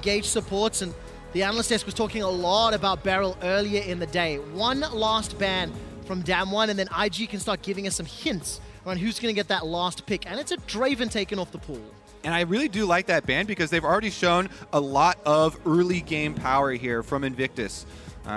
engaged supports, and the analyst desk was talking a lot about Beryl earlier in the day. One last ban from Damwon, and then IG can start giving us some hints around who's going to get that last pick, and it's a Draven taken off the pool. And I really do like that ban because they've already shown a lot of early game power here from Invictus.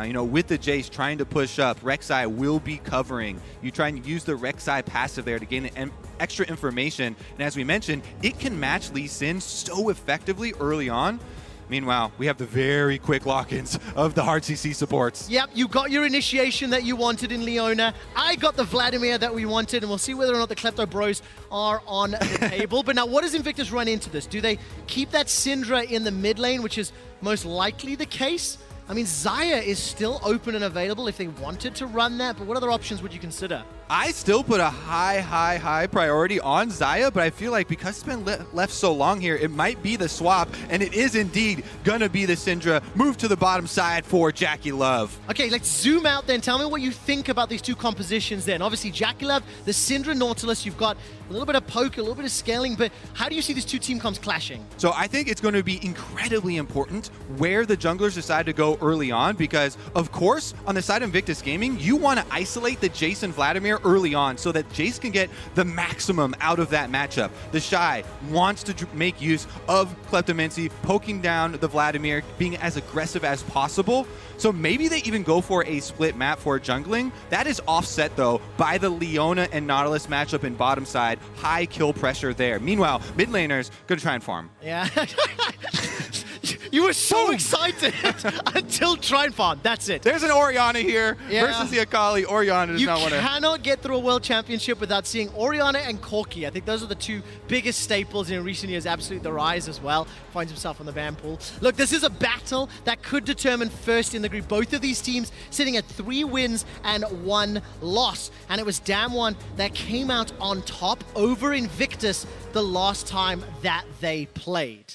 You know, with the Jace trying to push up, Rek'Sai will be covering. You try and use the Rek'Sai passive there to gain extra information. And as we mentioned, it can match Lee Sin so effectively early on. Meanwhile, we have the very quick lock-ins of the hard CC supports. Yep, you got your initiation that you wanted in Leona. I got the Vladimir that we wanted, and we'll see whether or not the Klepto Bros are on the table. But now, what does Invictus run into this? Do they keep that Syndra in the mid lane, which is most likely the case? I mean, Xayah is still open and available if they wanted to run that, but what other options would you consider? I still put a high priority on Xayah, but I feel like because it's been left so long here, it might be the swap, and it is indeed gonna be the Syndra. Move to the bottom side for JackeyLove. Okay, let's zoom out then. Tell me what you think about these two compositions then. Obviously, JackeyLove, the Syndra Nautilus, you've got a little bit of poke, a little bit of scaling, but how do you see these two team comps clashing? So I think it's going to be incredibly important where the junglers decide to go early on, because of course, on the side of Invictus Gaming, you want to isolate the Jace and Vladimir early on so that Jace can get the maximum out of that matchup. The Shy wants to make use of Kleptomancy, poking down the Vladimir, being as aggressive as possible. So maybe they even go for a split map for jungling. That is offset though by the Leona and Nautilus matchup in bottom side. High kill pressure there. Meanwhile, mid laners gonna try and farm. Yeah. You were so excited until try and farm. That's it. There's an Orianna here versus the Akali. Orianna does not want to. You cannot get through a World Championship without seeing Orianna and Corki. I think those are the two biggest staples in recent years. Absolutely, the Rise as well finds himself on the ban pool. Look, this is a battle that could determine first in the group. Both of these teams sitting at 3 wins and 1 loss. And it was Damwon that came out on top over Invictus the last time that they played.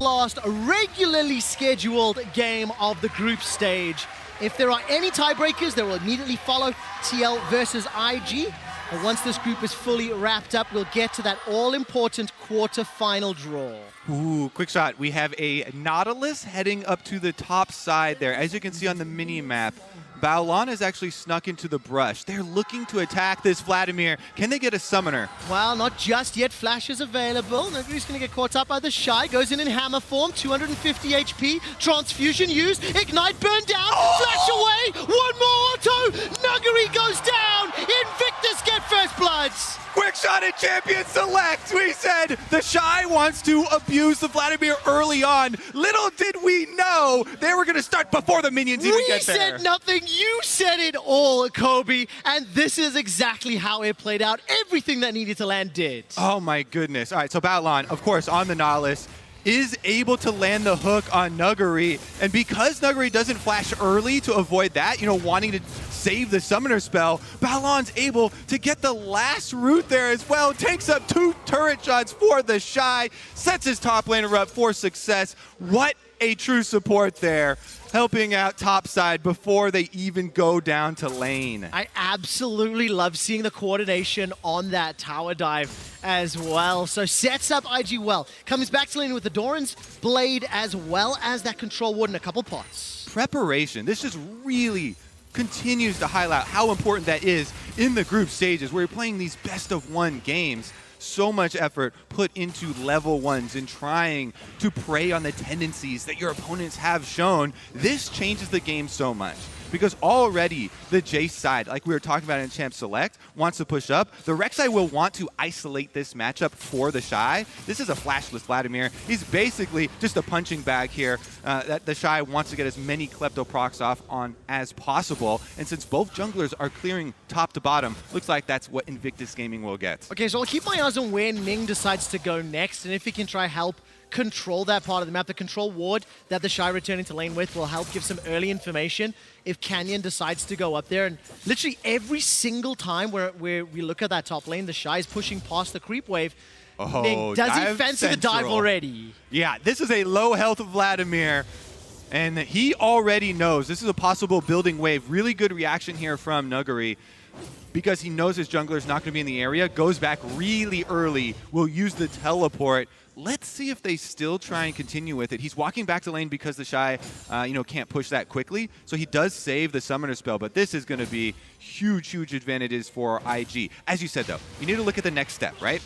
Last regularly scheduled game of the group stage. If there are any tiebreakers, they will immediately follow TL versus IG. And once this group is fully wrapped up, we'll get to that all-important quarter-final draw. Ooh, quick shot. We have a Nautilus heading up to the top side there. As you can see on the mini-map, Baolan has actually snuck into the brush. They're looking to attack this Vladimir. Can they get a summoner? Well, not just yet. Flash is available. Nobody's going to get caught up by the Shy. Goes in hammer form. 250 HP. Transfusion used. Ignite burned down. Flash away. One more auto. Nuggery goes down. Invictus get first bloods. Quick shot at Champion Select. We said the Shy wants to abuse the Vladimir early on. Little did we know they were going to start before the minions even get there. We said nothing. You said it all, Kobe. And this is exactly how it played out. Everything that needed to land did. Oh my goodness. All right, so Baolan, of course, on the Nautilus, is able to land the hook on Nuggery. And because Nuggery doesn't flash early to avoid that, you know, wanting to save the summoner spell, Baolan's able to get the last root there as well. Takes up 2 turret shots for the Shy, sets his top laner up for success. What a true support there, helping out topside before they even go down to lane. I absolutely love seeing the coordination on that tower dive as well. So sets up IG well. Comes back to lane with the Doran's Blade as well as that control ward and a couple pots. Preparation. This just really continues to highlight how important that is in the group stages where you're playing these best of 1 games. So much effort put into level 1s and trying to prey on the tendencies that your opponents have shown. This changes the game so much because already the Jace side, like we were talking about in Champ Select, wants to push up. The Rek'Sai will want to isolate this matchup for the Shy. This is a flashless Vladimir. He's basically just a punching bag here that the Shy wants to get as many Klepto procs off on as possible. And since both junglers are clearing top to bottom, looks like that's what Invictus Gaming will get. Okay, so I'll keep my eyes on where Ning decides to go next, and if he can try help control that part of the map. The control ward that the Shy returning to lane with will help give some early information if Canyon decides to go up there. And literally every single time where we look at that top lane, the Shy is pushing past the creep wave. Oh, does he fancy the dive already? Yeah, this is a low health Vladimir. And he already knows this is a possible building wave. Really good reaction here from Nuggery, because he knows his jungler is not going to be in the area. Goes back really early, will use the teleport, Let's see if they still try and continue with it. He's walking back to lane because the Shy, can't push that quickly. So he does save the summoner spell, but this is going to be huge, huge advantages for IG. As you said, though, you need to look at the next step, right?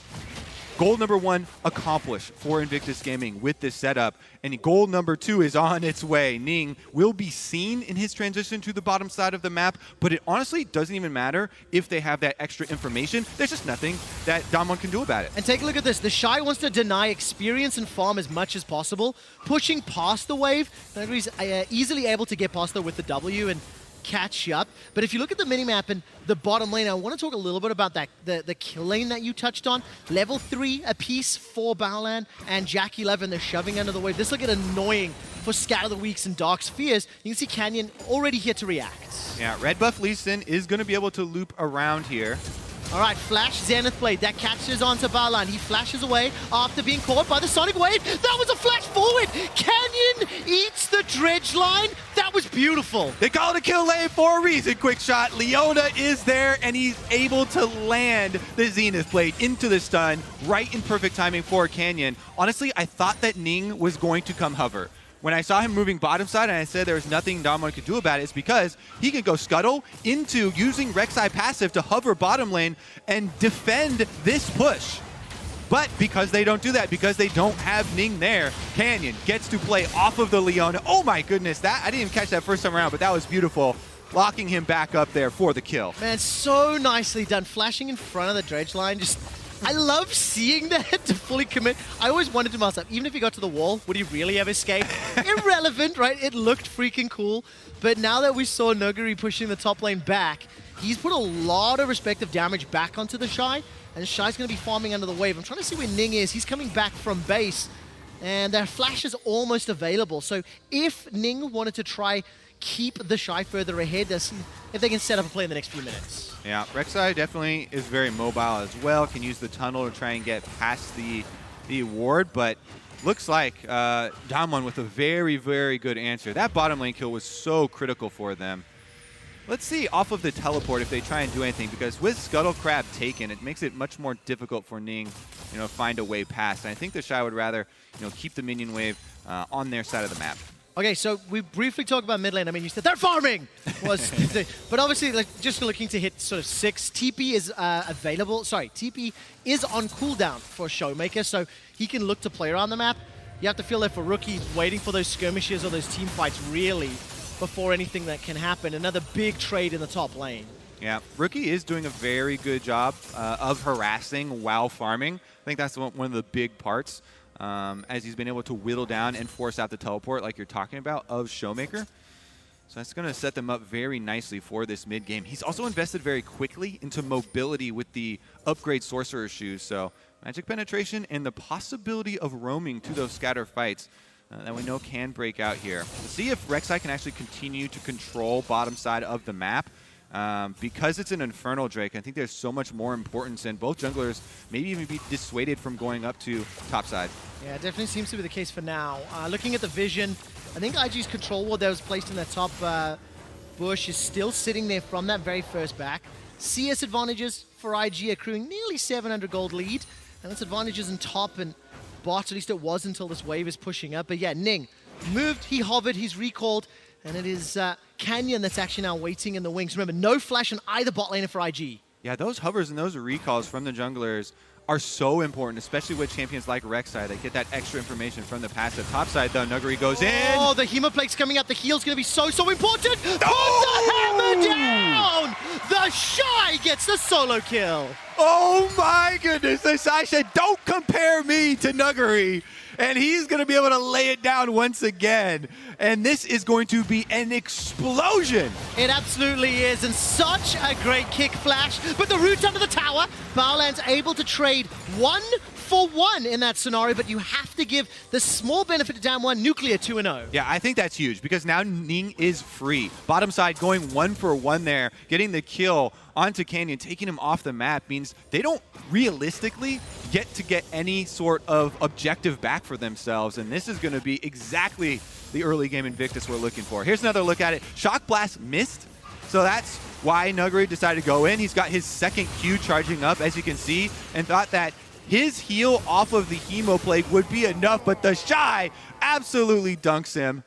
Goal number 1 accomplished for Invictus Gaming with this setup, and goal number 2 is on its way. Ning will be seen in his transition to the bottom side of the map, but it honestly doesn't even matter if they have that extra information. There's just nothing that Damwon can do about it. And take a look at this. The Shy wants to deny experience and farm as much as possible, pushing past the wave. Nuggery's easily able to get past there with the W and catch up. But if you look at the minimap and the bottom lane, I want to talk a little bit about that the kill lane that you touched on. Level 3 apiece for Baolan and Jack 11. They're shoving under the wave. This will get annoying for Scatter the Weaks and Dark Spheres. You can see Canyon already here to react. Yeah, red buff Lee Sin is going to be able to loop around here. All right, Flash Zenith Blade. That catches onto Baolan. He flashes away after being caught by the Sonic Wave. That was a flash forward. Canyon eats the dredge line. That was beautiful. They call it a kill lane for a reason. Quick shot. Leona is there, and he's able to land the Zenith Blade into the stun right in perfect timing for Canyon. Honestly, I thought that Ning was going to come hover. When I saw him moving bottom side and I said there was nothing Damwon could do about it, it's because he can go scuttle into using Rek'Sai passive to hover bottom lane and defend this push. But because they don't do that, because they don't have Ning there, Canyon gets to play off of the Leona. Oh my goodness, I didn't even catch that first time around, but that was beautiful. Locking him back up there for the kill. Man, so nicely done. Flashing in front of the dredge line, I love seeing that to fully commit. I always wondered to myself, even if he got to the wall, would he really have escaped? Irrelevant, right? It looked freaking cool. But now that we saw Nuguri pushing the top lane back, he's put a lot of respective damage back onto the Shy, and Shy's going to be farming under the wave. I'm trying to see where Ning is. He's coming back from base, and their flash is almost available. So if Ning wanted to try keep the Shy further ahead, if they can set up a play in the next few minutes. Yeah, Rek'Sai definitely is very mobile as well, can use the tunnel to try and get past the ward, but looks like Damwon with a very, very good answer. That bottom lane kill was so critical for them. Let's see off of the teleport if they try and do anything, because with Scuttle Crab taken, it makes it much more difficult for Ning, find a way past. And I think the Shy would rather, keep the minion wave on their side of the map. Okay, so we briefly talked about mid lane. I mean, you said they're farming! But obviously, just looking to hit sort of 6. TP is available. Sorry, TP is on cooldown for Showmaker, so he can look to play around the map. You have to feel that for Rookie, waiting for those skirmishes or those team fights, really, before anything that can happen. Another big trade in the top lane. Yeah, Rookie is doing a very good job of harassing while farming. I think that's one of the big parts. As he's been able to whittle down and force out the teleport like you're talking about of Showmaker. So that's going to set them up very nicely for this mid game. He's also invested very quickly into mobility with the upgrade Sorcerer Shoes. So magic penetration and the possibility of roaming to those scatter fights that we know can break out here. We'll see if Rek'Sai can actually continue to control bottom side of the map. Because it's an Infernal Drake, I think there's so much more importance, and both junglers maybe even be dissuaded from going up to top side. Yeah, it definitely seems to be the case for now. Looking at the vision, I think IG's control ward that was placed in that top bush is still sitting there from that very first back. CS advantages for IG accruing nearly 700 gold lead, and that's advantages in top and bot, at least it was until this wave is pushing up. But yeah, Ning moved, he hovered, he's recalled, and it is Canyon that's actually now waiting in the wings. Remember, no flash on either bot lane for IG. Yeah, those hovers and those recalls from the junglers are so important, especially with champions like Rek'Sai that get that extra information from the passive. Top side, though, Nuguri goes in. Oh, the Hemoplate's coming up. The heal's going to be so important. Put the hammer down! The Shy gets the solo kill. Oh my goodness, the Shy said, don't compare me to Nuguri. And he's going to be able to lay it down once again. And this is going to be an explosion. It absolutely is. And such a great kick flash. But the route under the tower, Baolan's able to trade 1-for-1 in that scenario. But you have to give the small benefit to Damwon, Nuclear 2-0. Yeah, I think that's huge because now Ning is free. Bottom side going 1-for-1 there, getting the kill onto Canyon, taking him off the map means they don't realistically get any sort of objective back for themselves, and this is going to be exactly the early game Invictus we're looking for. Here's another look at it. Shock Blast missed, so that's why Nuguri decided to go in. He's got his second Q charging up, as you can see, and thought that His heal off of the Hemo Plague would be enough, but the Shy absolutely dunks him.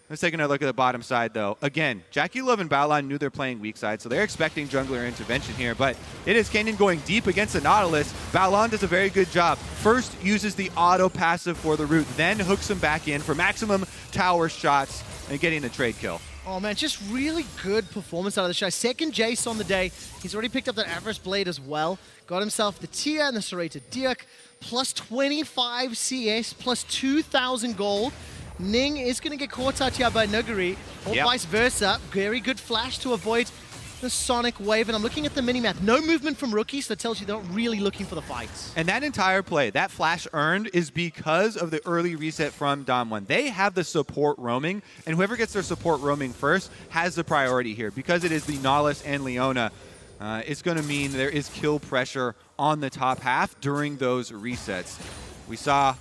Let's take another look at the bottom side, though. Again, JackeyLove and Baolan knew they're playing weak side, so they're expecting jungler intervention here, but it is Canyon going deep against the Nautilus. Baolan does a very good job. First uses the auto passive for the root, then hooks him back in for maximum tower shots and getting the trade kill. Oh man, just really good performance out of the Shy. Second Jace on the day. He's already picked up that Avarice Blade as well. Got himself the Tia and the Serrated Dirk, plus 25 CS, plus 2,000 gold. Ning is going to get caught out here by Nuguri, or vice versa. Very good flash to avoid the Sonic Wave, and I'm looking at the minimap. No movement from rookies, that tells you they're not really looking for the fights. And that entire play, that flash earned, is because of the early reset from Dom1. They have the support roaming, and whoever gets their support roaming first has the priority here. Because it is the Nautilus and Leona, it's going to mean there is kill pressure on the top half during those resets. We saw,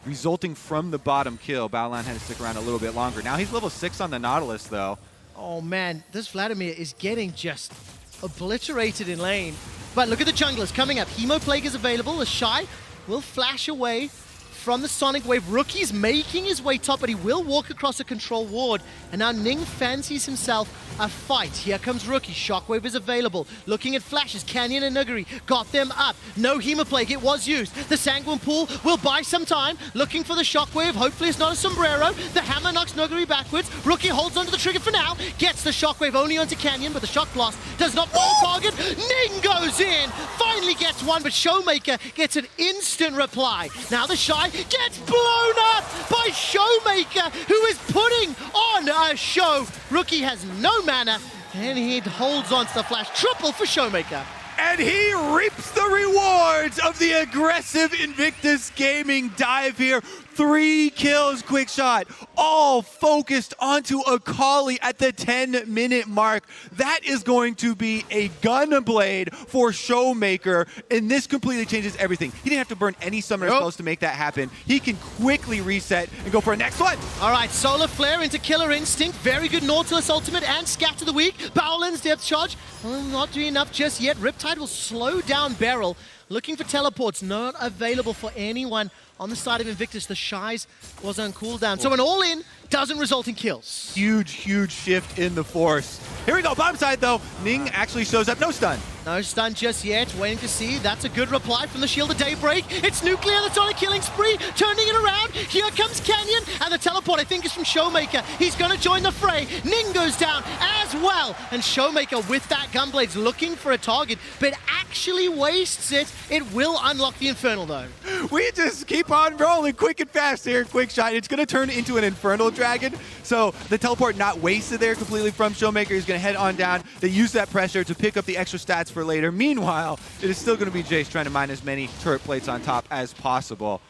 resulting from the bottom kill, Baolan had to stick around a little bit longer. Now he's level 6 on the Nautilus, though. Oh man, this Vladimir is getting just obliterated in lane. But look at the junglers coming up. Hemo Plague is available. The Shy will flash away from the Sonic Wave. Rookie's making his way top, but he will walk across a control ward. And now Ning fancies himself a fight. Here comes Rookie. Shockwave is available. Looking at flashes. Canyon and Nuguri got them up. No Hemo Plague. It was used. The Sanguine Pool will buy some time. Looking for the Shockwave. Hopefully it's not a sombrero. The hammer knocks Nuguri backwards. Rookie holds onto the trigger for now. Gets the Shockwave only onto Canyon, but the Shock Blast does not fall target. Ning goes in. Finally gets one, but Showmaker gets an instant reply. Now the Shy gets blown up by Showmaker, who is putting on a show. Rookie has no mana, and he holds on to the flash. Triple for Showmaker. And he reaps the rewards of the aggressive Invictus Gaming dive here. 3 kills, quick shot, all focused onto Akali at the 10-minute mark. That is going to be a gun blade for Showmaker, and this completely changes everything. He didn't have to burn any summoner spells to make that happen. He can quickly reset and go for a next one. All right, Solar Flare into Killer Instinct. Very good Nautilus ultimate and Scatter the Weak. Baolan's Depth Charge, well, not doing enough just yet. Riptide will slow down Beryl. Looking for teleports, not available for anyone on the side of Invictus. The Shy's was on cooldown. So an all-in doesn't result in kills. Huge, huge shift in the force. Here we go, bottom side though. Ning actually shows up, no stun. No stun just yet, waiting to see. That's a good reply from the Shield of Daybreak. It's Nuclear that's on a killing spree, turning it around. Here comes Canyon, and the teleport I think is from Showmaker. He's gonna join the fray. Ning goes down as well. And Showmaker with that Gunblade's looking for a target, but actually wastes it. It will unlock the Infernal though. We just keep on rolling quick and fast here, quick shot. It's gonna turn into an Infernal Dragon. So the teleport not wasted there completely from Showmaker. He's gonna head on down. They use that pressure to pick up the extra stats for later. Meanwhile, it is still gonna be Jace trying to mine as many turret plates on top as possible.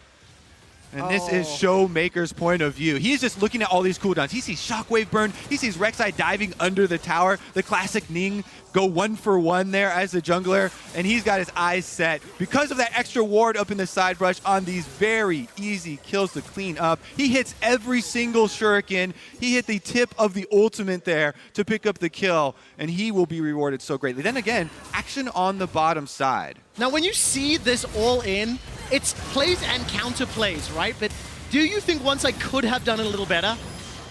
And this is Showmaker's point of view. He's just looking at all these cooldowns. He sees Shockwave burn. He sees Rek'Sai diving under the tower. The classic Ning go 1-for-1 there as the jungler. And he's got his eyes set. Because of that extra ward up in the side brush on these very easy kills to clean up, he hits every single shuriken. He hit the tip of the ultimate there to pick up the kill. And he will be rewarded so greatly. Then again, action on the bottom side. Now, when you see this all in, it's plays and counter plays, right? But do you think once I could have done it a little better?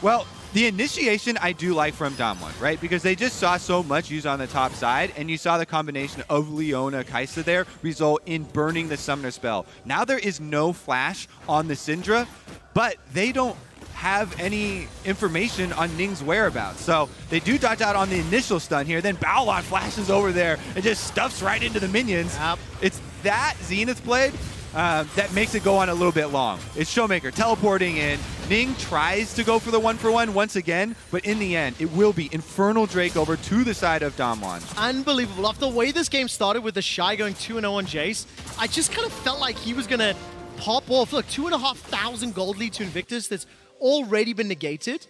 Well, the initiation I do like from Dom1, right? Because they just saw so much used on the top side, and you saw the combination of Leona, Kai'Sa there result in burning the summoner spell. Now there is no flash on the Syndra, but they don't have any information on Ning's whereabouts. So they do dodge out on the initial stun here, then Baolan flashes over there and just stuffs right into the minions. Yep. It's that Zenith Blade that makes it go on a little bit long. It's Showmaker teleporting in. Ning tries to go for the 1-for-1 once again, but in the end, it will be Infernal Drake over to the side of Dom1. Unbelievable. After the way this game started with the Shy going 2-0 on Jace, I just kind of felt like he was going to pop off. Look, 2,500 gold lead to Invictus that's already been negated.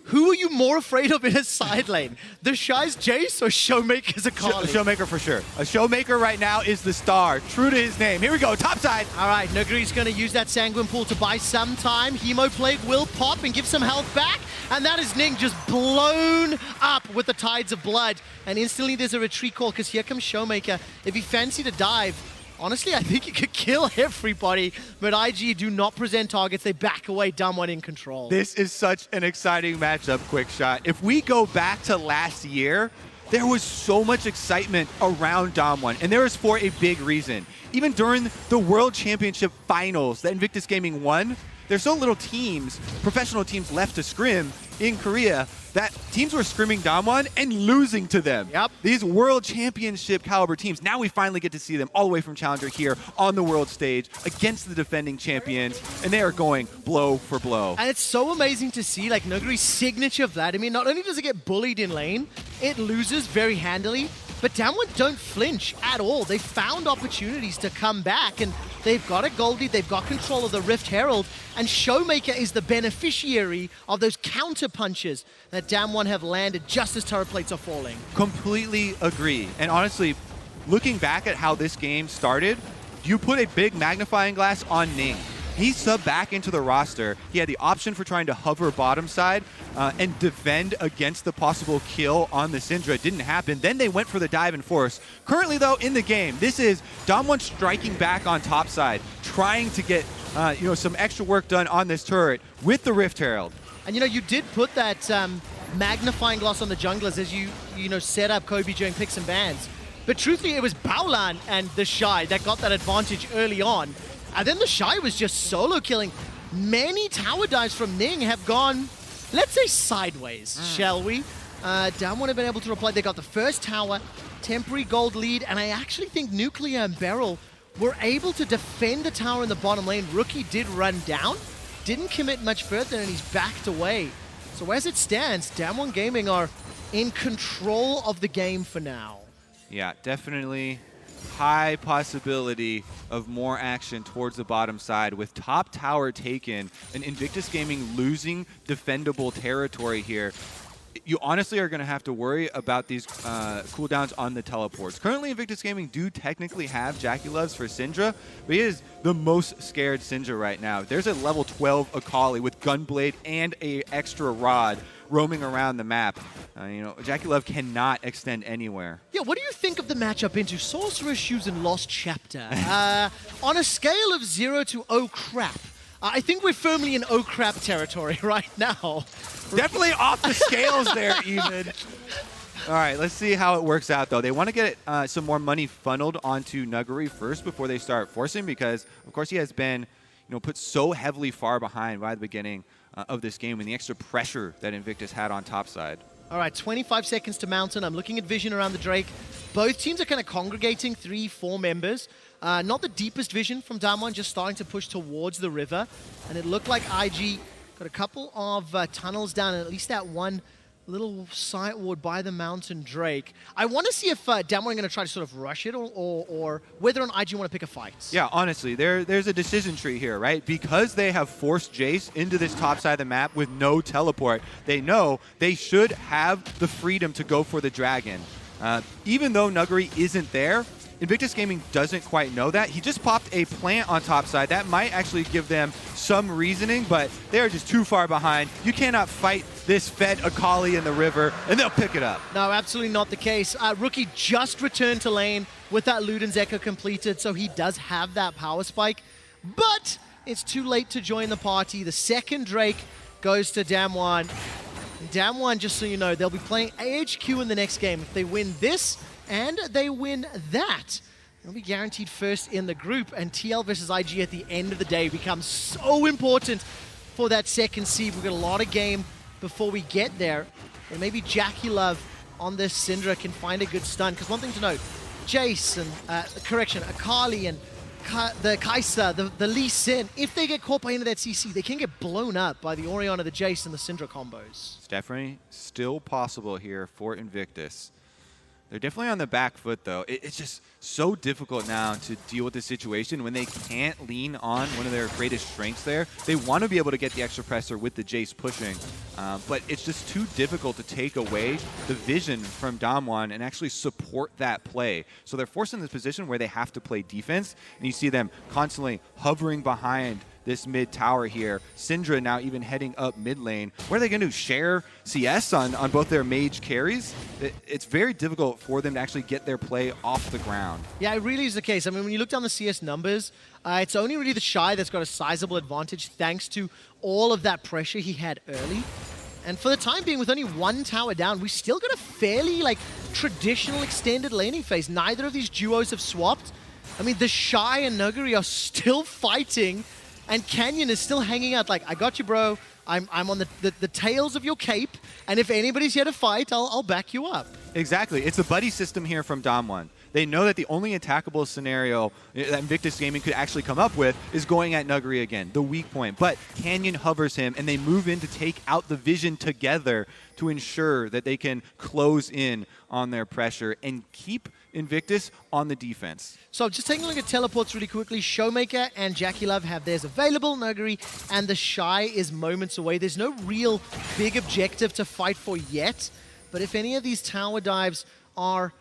Who are you more afraid of in his side lane? The Shy's Jace or Showmaker's Akali? Showmaker for sure. A Showmaker right now is the star, true to his name. Here we go, top side. All right, Nuguri's going to use that Sanguine Pool to buy some time. Hemo Plague will pop and give some health back. And that is Ning just blown up with the Tides of Blood. And instantly there's a retreat call because here comes Showmaker. If he fancied a dive, Honestly, I think you could kill everybody, but IG do not present targets. They back away, Damwon in control. This is such an exciting matchup, Quickshot. If we go back to last year, there was so much excitement around Damwon, and there was for a big reason. Even during the World Championship Finals that Invictus Gaming won, there's so little teams, professional teams left to scrim in Korea, that teams were scrimming Damwon and losing to them. Yep. These World Championship caliber teams, now we finally get to see them all the way from Challenger here on the world stage against the defending champions, and they are going blow for blow. And it's so amazing to see, like, Nuguri's signature Vladimir, not only does it get bullied in lane, it loses very handily, but Damwon don't flinch at all. They found opportunities to come back, and they've got a Goldie, they've got control of the Rift Herald, and Showmaker is the beneficiary of those counter punches that Damwon have landed just as turret plates are falling. Completely agree. And honestly, looking back at how this game started, you put a big magnifying glass on Ning. He subbed back into the roster. He had the option for trying to hover bottom side and defend against the possible kill on the Syndra. It didn't happen. Then they went for the dive and force. Currently, though, in the game, this is Damwon striking back on top side, trying to get some extra work done on this turret with the Rift Herald. And you did put that magnifying glass on the junglers as you set up Kobe during picks and bans. But truthfully, it was Baolan and the Shy that got that advantage early on. And then the Shy was just solo killing. Many tower dives from Ning have gone, let's say, sideways, shall we? Damwon have been able to reply. They got the first tower, temporary gold lead, and I actually think Nuclear and Beryl were able to defend the tower in the bottom lane. Rookie did run down, didn't commit much further, and he's backed away. So as it stands, Damwon Gaming are in control of the game for now. Yeah, definitely high possibility of more action towards the bottom side with top tower taken and Invictus Gaming losing defendable territory here. You honestly are going to have to worry about these cooldowns on the teleports. Currently, Invictus Gaming do technically have Jackie Loves for Syndra, but he is the most scared Syndra right now. There's a level 12 Akali with Gunblade and a extra rod roaming around the map. Jackie Love cannot extend anywhere. Yeah, what do you think of the matchup into Sorcerer's Shoes and Lost Chapter? On a scale of 0 to oh crap, I think we're firmly in oh crap territory right now. Definitely off the scales there, even. All right, let's see how it works out, though. They want to get some more money funneled onto Nuguri first before they start forcing, because, of course, he has been put so heavily far behind by the beginning of this game and the extra pressure that Invictus had on top side. All right, 25 seconds to Mountain. I'm looking at vision around the Drake. Both teams are kind of congregating 3-4 members. Not the deepest vision from Damwon, just starting to push towards the river. And it looked like IG got a couple of tunnels down, and at least that one little side ward by the Mountain Drake. I want to see if Damwon are going to try to sort of rush it or whether or not IG want to pick a fight. Yeah, honestly, there's a decision tree here, right? Because they have forced Jace into this top side of the map with no teleport, they know they should have the freedom to go for the dragon. Even though Nuguri isn't there, Invictus Gaming doesn't quite know that. He just popped a plant on top side. That might actually give them some reasoning, but they're just too far behind. You cannot fight this fed Akali in the river, and they'll pick it up. No, absolutely not the case. Rookie just returned to lane with that Luden's Echo completed, so he does have that power spike, but it's too late to join the party. The second Drake goes to Damwon. Damwon, just so you know, they'll be playing AHQ in the next game. If they win this, and they win that, they'll be guaranteed first in the group, and TL versus IG at the end of the day becomes so important for that second seed. We've got a lot of game before we get there, and maybe Jackie Love on this Syndra can find a good stun, because one thing to note, Jace and, Akali and the Kai'Sa, the Lee Sin, if they get caught by into that CC, they can get blown up by the Orianna, the Jace, and the Syndra combos. It's definitely still possible here for Invictus. They're definitely on the back foot, though. It's just so difficult now to deal with the situation when they can't lean on one of their greatest strengths there. They want to be able to get the extra pressure with the Jace pushing, but it's just too difficult to take away the vision from Damwon and actually support that play. So they're forced in this position where they have to play defense, and you see them constantly hovering behind this mid tower here. Syndra now even heading up mid lane. What are they going to do? Share CS on both their mage carries? It's very difficult for them to actually get their play off the ground. Yeah, it really is the case. I mean, when you look down the CS numbers, it's only really the Shy that's got a sizable advantage thanks to all of that pressure he had early. And for the time being, with only one tower down, we still got a fairly traditional extended laning phase. Neither of these duos have swapped. I mean, the Shy and Nuguri are still fighting, and Canyon is still hanging out like, I got you, bro. I'm on the tails of your cape, and if anybody's here to fight, I'll back you up. Exactly. It's the buddy system here from Dom1. They know that the only attackable scenario that Invictus Gaming could actually come up with is going at Nuguri again, the weak point. But Canyon hovers him, and they move in to take out the vision together to ensure that they can close in on their pressure and keep Invictus on the defense. So just taking a look at teleports really quickly. Showmaker and Jackie Love have theirs available. Nuguri and the Shy is moments away. There's no real big objective to fight for yet. But if any of these tower dives are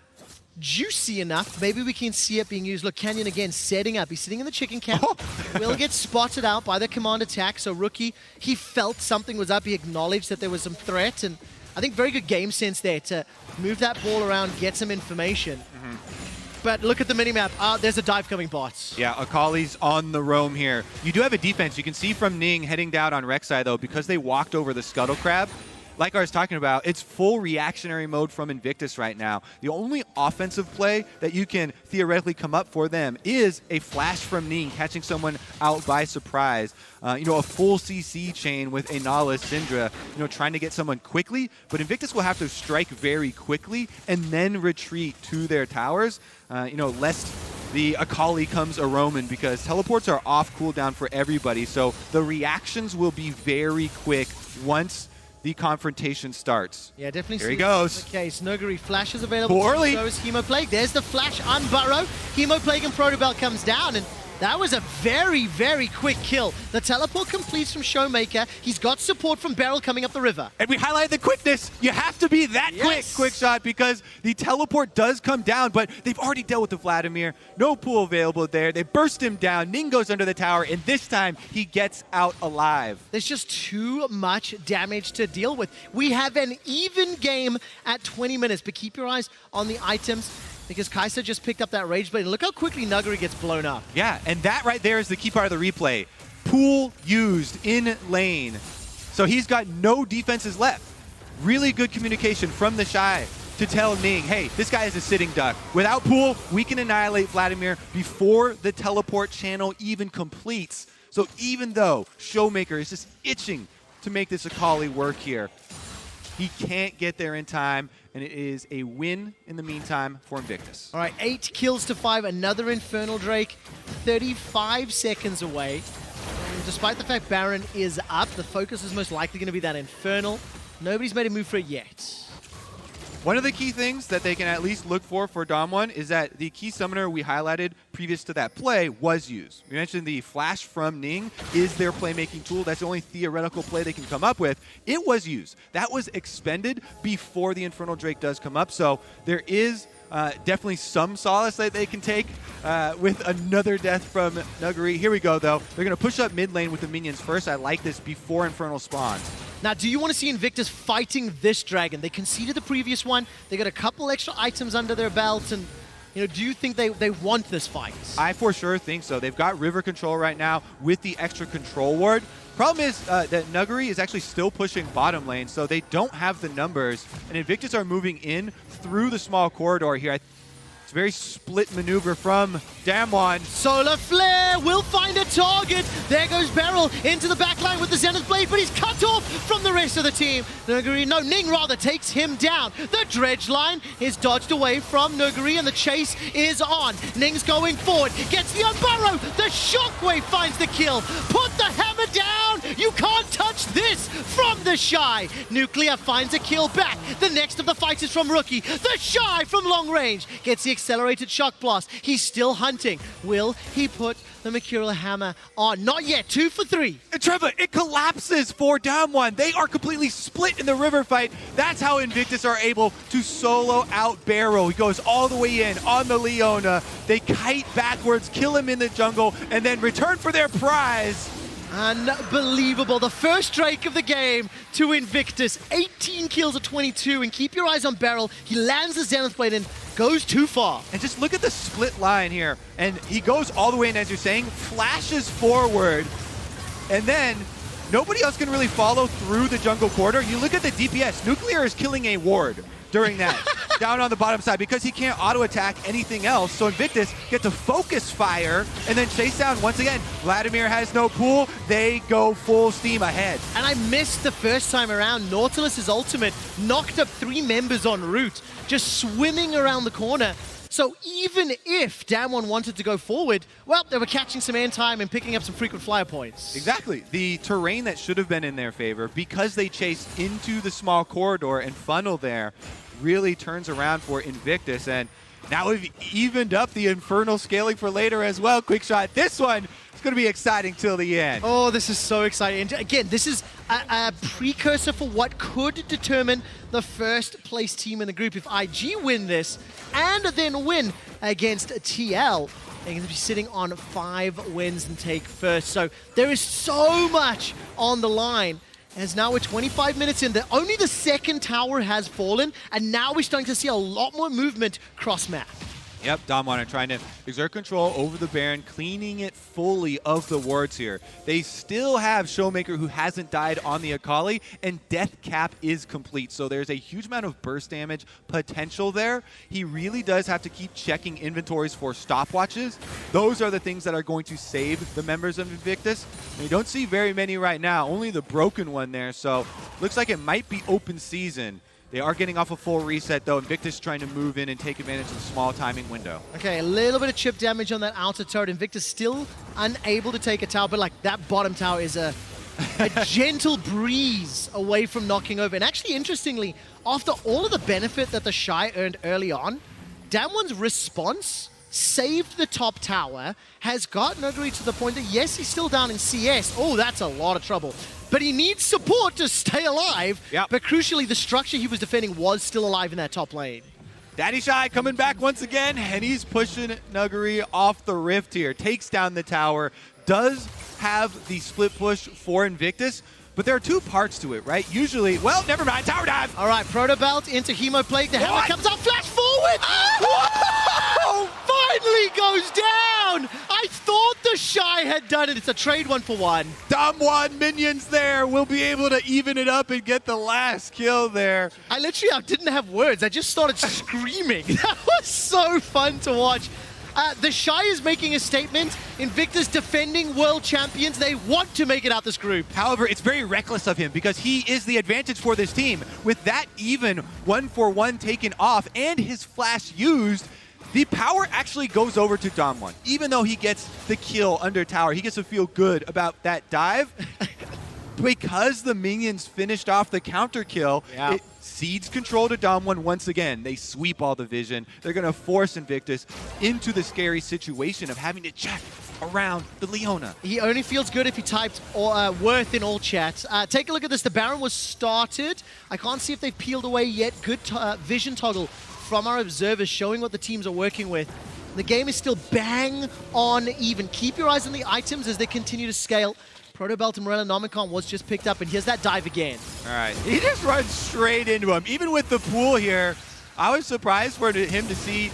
juicy enough, maybe we can see it being used. Look, Canyon again setting up. He's sitting in the chicken camp. Will get spotted out by the command attack. So Rookie, he felt something was up. He acknowledged that there was some threat. And I think very good game sense there to move that ball around, get some information. But look at the minimap. There's a dive coming bots. Yeah, Akali's on the roam here. You do have a defense. You can see from Ning heading down on Rek'Sai, though, because they walked over the Scuttle Crab. Like I was talking about, it's full reactionary mode from Invictus right now. The only offensive play that you can theoretically come up for them is a flash from Ning, catching someone out by surprise. A full CC chain with a Nala Syndra, trying to get someone quickly. But Invictus will have to strike very quickly and then retreat to their towers, lest the Akali comes a Roman, because teleports are off cooldown for everybody. So the reactions will be very quick once the confrontation starts. Yeah, definitely. Here he goes. The case. Nuguri flash is available. Poorly. So is Hemoplague. There's the flash on Burrow. Hemoplague and Protobelt comes down, and that was a very, very quick kill. The teleport completes from Showmaker. He's got support from Beryl coming up the river. And we highlighted the quickness. You have to be that quick shot, because the teleport does come down, but they've already dealt with the Vladimir. No pool available there. They burst him down. Ning goes under the tower, and this time he gets out alive. There's just too much damage to deal with. We have an even game at 20 minutes, but keep your eyes on the items, because Kai'Sa just picked up that Rage Blade, and look how quickly Nuguri gets blown up. Yeah, and that right there is the key part of the replay. Pool used in lane. So he's got no defenses left. Really good communication from the Shy to tell Ning, hey, this guy is a sitting duck. Without Pool, we can annihilate Vladimir before the teleport channel even completes. So even though Showmaker is just itching to make this Akali work here, he can't get there in time, and it is a win in the meantime for Invictus. All right, 8 kills to 5, another Infernal Drake, 35 seconds away. And despite the fact Baron is up, the focus is most likely going to be that Infernal. Nobody's made a move for it yet. One of the key things that they can at least look for Dom1 is that the key summoner we highlighted previous to that play was used. We mentioned the flash from Ning is their playmaking tool. That's the only theoretical play they can come up with. It was used. That was expended before the Infernal Drake does come up. So there is definitely some solace that they can take with another death from Nuguri. Here we go, though. They're going to push up mid lane with the minions first. I like this before Infernal spawns. Now, do you want to see Invictus fighting this dragon? They conceded the previous one. They got a couple extra items under their belt, and do you think they want this fight? I for sure think so. They've got river control right now with the extra control ward. Problem is that Nuguri is actually still pushing bottom lane, so they don't have the numbers, and Invictus are moving in through the small corridor here. It's a very split maneuver from Damwon. Solar Flare will find a target. There goes Beryl into the backline with the Zenith Blade, but he's cut off from the rest of the team. Ning rather takes him down. The Dredge line is dodged away from Nuguri, and the chase is on. Ning's going forward, gets the Unburrow. The Shockwave finds the kill. Put the hammer down. You can't touch this from the Shy. Nuclear finds a kill back. The next of the fights is from Rookie. The Shy from long range gets the accelerated shock blast. He's still hunting. Will he put the Mercurial Hammer on? Not yet. 2 for 3. And Trevor, it collapses for Damwon. They are completely split in the river fight. That's how Invictus are able to solo out Barrow. He goes all the way in on the Leona. They kite backwards, kill him in the jungle, and then return for their prize. Unbelievable. The first Drake of the game to Invictus. 18 kills at 22. And keep your eyes on Beryl. He lands the Zenith Blade and goes too far. And just look at the split line here. And he goes all the way in, as you're saying, flashes forward. And then nobody else can really follow through the jungle corridor. You look at the DPS. Nuclear is killing a ward during that. Down on the bottom side because he can't auto-attack anything else. So Invictus get to focus fire and then chase down once again. Vladimir has no pool. They go full steam ahead. And I missed the first time around. Nautilus's ultimate knocked up 3 members en route, just swimming around the corner. So even if Damwon wanted to go forward, well, they were catching some air time and picking up some frequent flyer points. Exactly. The terrain that should have been in their favor, because they chased into the small corridor and funnel there, really turns around for Invictus. And now we've evened up the Infernal scaling for later as well. Quick shot. This one is going to be exciting till the end. Oh, this is so exciting. And again, this is a precursor for what could determine the first place team in the group. If IG win this and then win against TL, they're going to be sitting on 5 wins and take first. So there is so much on the line. As now we're 25 minutes in, only the second tower has fallen, and now we're starting to see a lot more movement cross-map. Yep, Damwon trying to exert control over the Baron, cleaning it fully of the wards here. They still have Showmaker, who hasn't died on the Akali, and Death Cap is complete. So there's a huge amount of burst damage potential there. He really does have to keep checking inventories for stopwatches. Those are the things that are going to save the members of Invictus. And you don't see very many right now, only the broken one there. So looks like it might be open season. They are getting off a full reset, though. Invictus trying to move in and take advantage of the small timing window. Okay, a little bit of chip damage on that outer turret. Invictus still unable to take a tower, but like that bottom tower is a gentle breeze away from knocking over. And actually, interestingly, after all of the benefit that the Shy earned early on, Damwon's response saved the top tower, has gotten Nuguri to the point that, yes, he's still down in CS. Oh, that's a lot of trouble. But he needs support to stay alive. Yep. But crucially, the structure he was defending was still alive in that top lane. Daddy Shy coming back once again, and he's pushing Nuguri off the rift here. Takes down the tower, does have the split push for Invictus, but there are 2 parts to it, right? Usually, well, never mind, tower dive! All right, Proto Belt into Hemo Plague. The hammer comes out, flash forward! Whoa! Finally goes down! I thought the Shy had done it. It's a trade 1-for-1. Damwon minions there will be able to even it up and get the last kill there. I didn't have words. I just started screaming. That was so fun to watch. The Shy is making a statement. Invictus defending world champions. They want to make it out this group. However, it's very reckless of him because he is the advantage for this team. With that even 1-for-1 taken off and his flash used, the power actually goes over to Damwon. Even though he gets the kill under tower, he gets to feel good about that dive. Because the minions finished off the counter kill, it cedes control to Damwon once again. They sweep all the vision. They're going to force Invictus into the scary situation of having to check around the Leona. He only feels good if he typed Worth in all chat. Take a look at this. The Baron was started. I can't see if they've peeled away yet. Good vision toggle from our observers showing what the teams are working with. The game is still bang on even. Keep your eyes on the items as they continue to scale. Proto Belt and Morella Nomicon was just picked up, and here's that dive again. All right, he just runs straight into him. Even with the pool here, I was surprised for him to see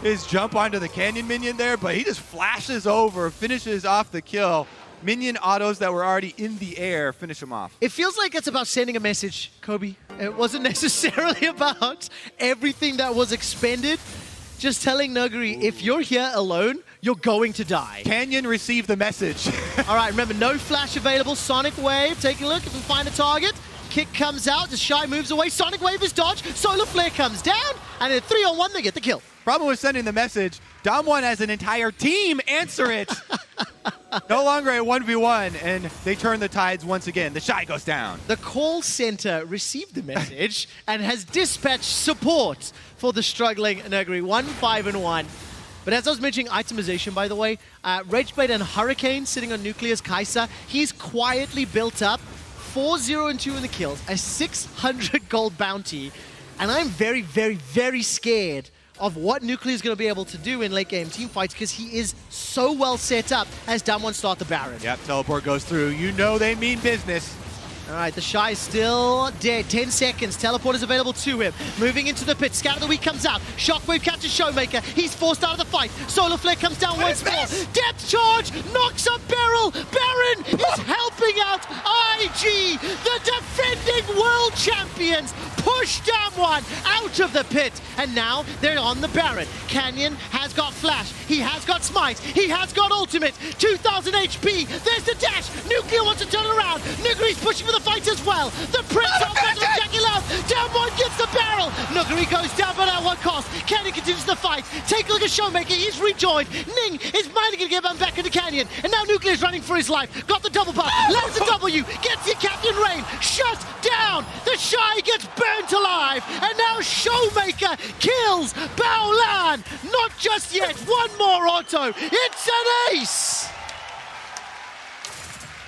his jump onto the Canyon minion there, but he just flashes over, finishes off the kill. Minion autos that were already in the air finish him off. It feels like it's about sending a message, Kobe. It wasn't necessarily about everything that was expended. Just telling Nuguri, if you're here alone, you're going to die. Canyon received the message. All right, remember, no flash available. Sonic Wave, take a look if we find a target. Kick comes out, the Shy moves away. Sonic Wave is dodged. Solar Flare comes down, and in 3-on-1, they get the kill. Problem with sending the message, Damwon has an entire team answer it. No longer a 1v1, and they turn the tides once again. The Shy goes down. The call center received the message and has dispatched support for the struggling Nuguri. 1-5-1. But as I was mentioning itemization, by the way, Rageblade and Hurricane sitting on Nuclear's Kai'Sa. He's quietly built up 4-0-2 in the kills, a 600 gold bounty. And I'm very, very, very scared of what Nuclear is going to be able to do in late game team fights because he is so well set up as Damwon start the Baron. Yep, teleport goes through. You know they mean business. All right, the Shy is still dead. 10 seconds. Teleport is available to him. Moving into the pit. Scout of the Week comes out. Shockwave catches Showmaker. He's forced out of the fight. Solar Flare comes down once more. Depth charge knocks a barrel. Baron is helping out IG. The defending world champions push Damwon out of the pit. And now they're on the Baron. Canyon has got Flash. He has got Smite. He has got Ultimate. 2,000 HP. There's the dash. Nuclear wants to turn around. Nuguri's pushing for the fight as well. The Prince of Battle attacking out. Damwon gets the barrel. Nuguri goes down, but at what cost? Canyon continues the fight. Take a look at Showmaker. He's rejoined. Ning is finally going to get him back into Canyon. And now Nuclear is running for his life. Got the double buff. Lands the W. Gets the Captain Rain. Shut down. The Shy gets burnt alive. And now Showmaker kills Baolan. Not just yet. One more auto. It's an ace.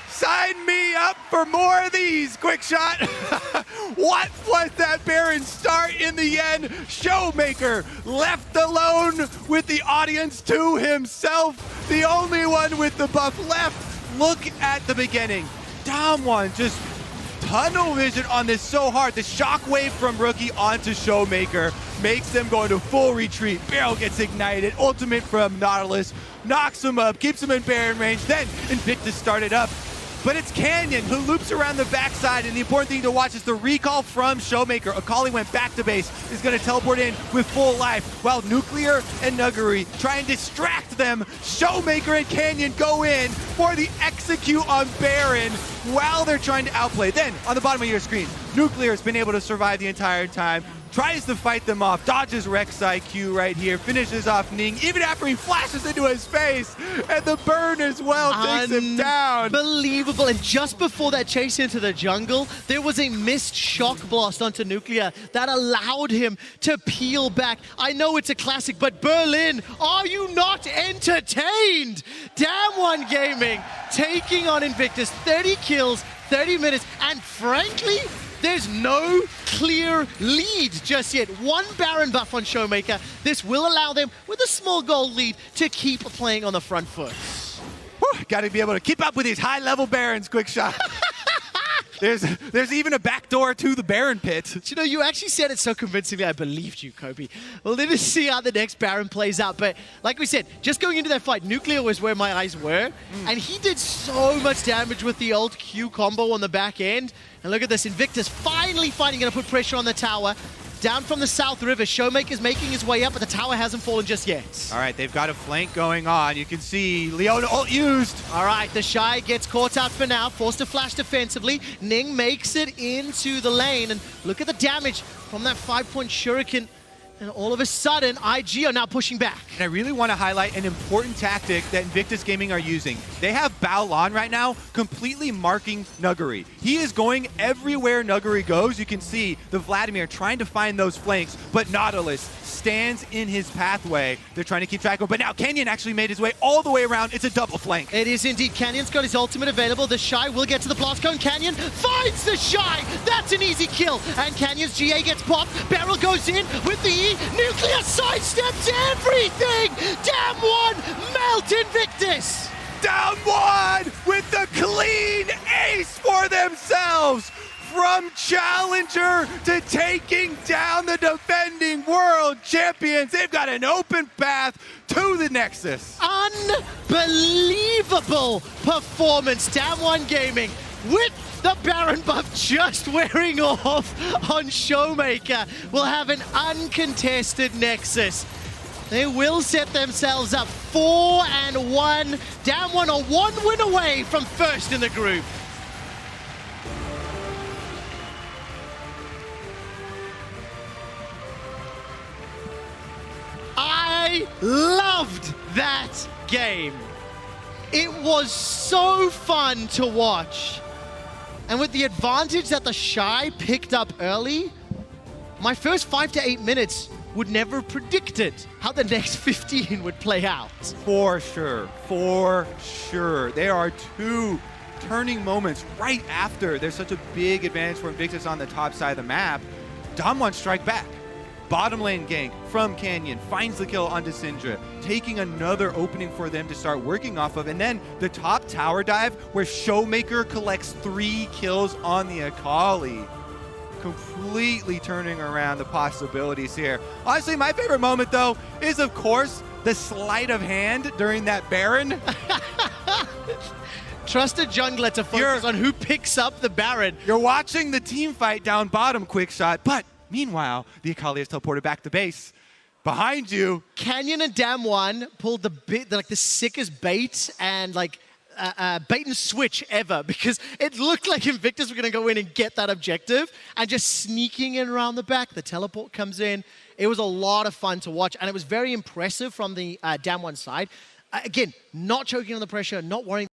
Sign me up for more of these, Quick Shot. What was that Baron start in the end? Showmaker left alone with the audience to himself. The only one with the buff left. Look at the beginning. Damwon just tunnel vision on this so hard. The shockwave from Rookie onto Showmaker makes them go into full retreat. Barrel gets ignited. Ultimate from Nautilus knocks him up, keeps him in Baron range. Then Invictus started up. But it's Canyon who loops around the backside, and the important thing to watch is the recall from Showmaker. Akali went back to base, is going to teleport in with full life, while Nuclear and Nuguri try and distract them. Showmaker and Canyon go in for the execute on Baron while they're trying to outplay. Then, on the bottom of your screen, Nuclear has been able to survive the entire time, tries to fight them off, dodges Rex IQ right here, finishes off Ning, even after he flashes into his face, and the burn as well takes him down. Unbelievable, and just before that chase into the jungle, there was a missed shock blast onto Nuclear that allowed him to peel back. I know it's a classic, but Berlin, are you not entertained? Damwon Gaming taking on Invictus, 30 kills, 30 minutes, and frankly, there's no clear lead just yet. One Baron buff on Showmaker. This will allow them, with a small gold lead, to keep playing on the front foot. Got to be able to keep up with these high-level Barons, Quick Shot. There's even a backdoor to the Baron pit. But you know, you actually said it so convincingly, I believed you, Kobe. Well, let us see how the next Baron plays out. But like we said, just going into that fight, Nuclear was where my eyes were. And he did so much damage with the old Q combo on the back end. And look at this, Invictus finally going to put pressure on the tower. Down from the South River, Showmaker's making his way up, but the tower hasn't fallen just yet. All right, they've got a flank going on. You can see Leona ult used. All right, the Shy gets caught out for now, forced to flash defensively. Ning makes it into the lane, and look at the damage from that 5-point shuriken. And all of a sudden, IG are now pushing back. And I really want to highlight an important tactic that Invictus Gaming are using. They have Baolan right now completely marking Nuguri. He is going everywhere Nuguri goes. You can see the Vladimir trying to find those flanks, but Nautilus stands in his pathway. They're trying to keep track of him, but now Canyon actually made his way all the way around. It's a double flank. It is indeed. Canyon's got his ultimate available. The Shy will get to the blast cone. Canyon finds the Shy. That's an easy kill. And Canyon's GA gets popped. Barrel goes in with the E. Nuclear sidesteps everything. Damwon melt Invictus. Damwon with the clean ace for themselves. From challenger to taking down the defending world champions. They've got an open path to the Nexus. Unbelievable performance. Damwon Gaming with the Baron buff just wearing off on Showmaker will have an uncontested Nexus. They will set themselves up 4-1. Damwon are one win away from first in the group. I loved that game. It was so fun to watch. And with the advantage that the Shy picked up early, my first 5 to 8 minutes would never have predicted how the next 15 would play out. For sure, for sure. There are two turning moments right after there's such a big advantage for Invictus on the top side of the map. Damwon strike back. Bottom lane gank from Canyon, finds the kill onto Syndra, taking another opening for them to start working off of. And then the top tower dive where Showmaker collects 3 kills on the Akali. Completely turning around the possibilities here. Honestly, my favorite moment, though, is, of course, the sleight of hand during that Baron. Trust a jungler to focus on who picks up the Baron. You're watching the team fight down bottom, quick shot, but meanwhile, the Akali is teleported back to base. Behind you, Canyon and Damwon pulled the sickest bait and bait and switch ever, because it looked like Invictus were going to go in and get that objective, and just sneaking in around the back. The teleport comes in. It was a lot of fun to watch, and it was very impressive from the Damwon side. Again, not choking on the pressure, not worrying.